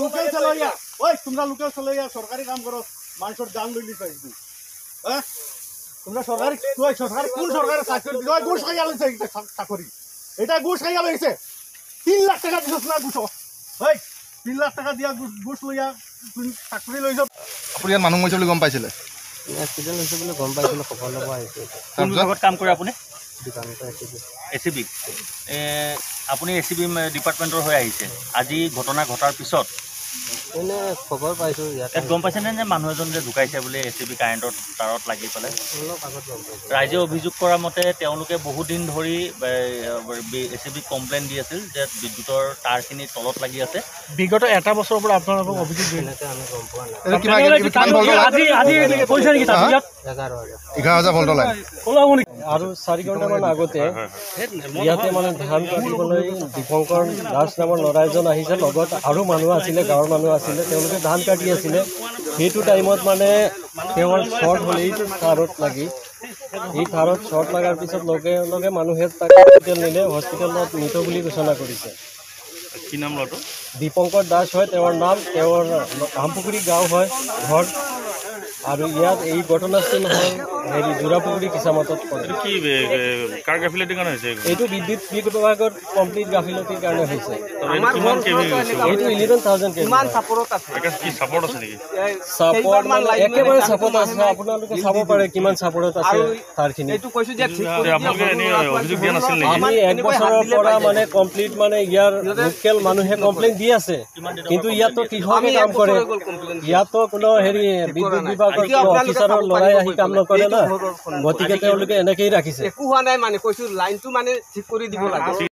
local চলাইয়া ওই তোমরা local চলাইয়া সরকারি কাম করো মানুষের জান লইলি চাইছি হ্যাঁ তোমরা সরকারি সরকার কোন সরকারের চাকরি দিল ঘুষ খাইয়া লইছে চাকরি এটা ঘুষ খাইয়া লইছে 3 লাখ টাকা দিছ না ঘুষ ওই 3 লাখ টাকা দিয়া ঘুষ লইয়া চাকরি লইছ আপুনি ইয়াত মানুহ মৰিছে বুলি গম পাইছিলে এক্সিডেণ্ট হৈছে বুলি গম পাইছিলোঁ খবৰ ল'ব আহিছোঁ কোন বিভাগত কাম কৰে আপুনি দোকানতে আহিছোঁ এচিবি আপুনি এচিবি ডিপাৰ্টমেণ্টৰ হৈ আহিছে আজি ঘটনা ঘটাৰ পিছত এনে খবৰ পাইছোঁ ইয়াত গম পাইছেনে যে মানুহ এজন যে ঢুকাইছে বুলি এচিবি কাৰেণ্টৰ তাৰত লাগি পেলাই অলপ আগত গম পাইছোঁ ৰাইজে অভিযোগ কৰা মতে তেওঁলোকে বহুত দিন ধৰি এচিবি কমপ্লেইন দি আছিল যে বিদ্যুতৰ তাৰখিনি তলত লাগি আছে বিগত এটা বছৰৰ পৰা আপোনালোকক অভিযোগ দিয়ে এনেকৈ আমি গম পোৱা নাই আৰু 4 ঘণ্টামান আগতে ইয়াতে মানে ধান কাটিবলৈ দীপংকৰ দাস নামৰ ল'ৰা এজন আহিছে লগত আৰু মানুহ আছিলে গাঁৱৰ মানুহ আছিলে তেওঁলোকে ধান কাটি আছিলে সেইটো টাইমত মানে তেওঁৰ শ্বৰ্ট হ'ল এই তাৰত লাগি এই তাৰত শ্বৰ্ট লগাৰ পিছত লগে লগে মানুহে তাক হস্পিটেল নিলে হস্পিটেলত মৃত বুলি ঘোষণা কৰিছে কি নাম ল'ৰাটো দীপংকৰ দাস হয় তেওঁৰ নাম তেওঁৰ আমপুখুৰী গাঁও হয় ঘৰ আৰু ইয়াত এই ঘটনাস্থল হ'ল হেৰি জোৰাপুখুৰী কিচামাতত পৰে কি কাৰ গাফিলতিৰ কাৰণে হৈছে এইটো বিদ্যুৎ বিভাগৰ কমপ্লিট গাফিলতিৰ কাৰণে হৈছে এইটো 11,000 কিমান চাপোৰ্ট আছে কি ছাপৰ্ট আছে নেকি চাপোৰ্ট মানে একেবাৰে চাপোৰ্ট আছে আপোনালোকে চাব পাৰে কিমান চাপোৰ্ট আছে তাৰখিনি এইটো কৈছো যে ঠিক কৰি আপোনালোকে এনে অভিযোগ দিয়া নাছিল নেকি আমি 1 বছৰৰ পৰা মানে কমপ্লিট মানে ইয়াৰ লোকেল মানুহে কমপ্লেইন দি আছে কিন্তু ইয়াতো কৃষকে কাম কৰে ইয়াতো কোনো হেৰি বিদ্যুৎ বিভাগৰ অফিচাৰৰ লৰাই আহি কাম নকৰে না গতিকে তেওঁলোকে এনেকেই ৰাখিছে একো হোৱা নাই মানে কৈছো লাইনটো মানে ঠিক কৰি দিব লাগে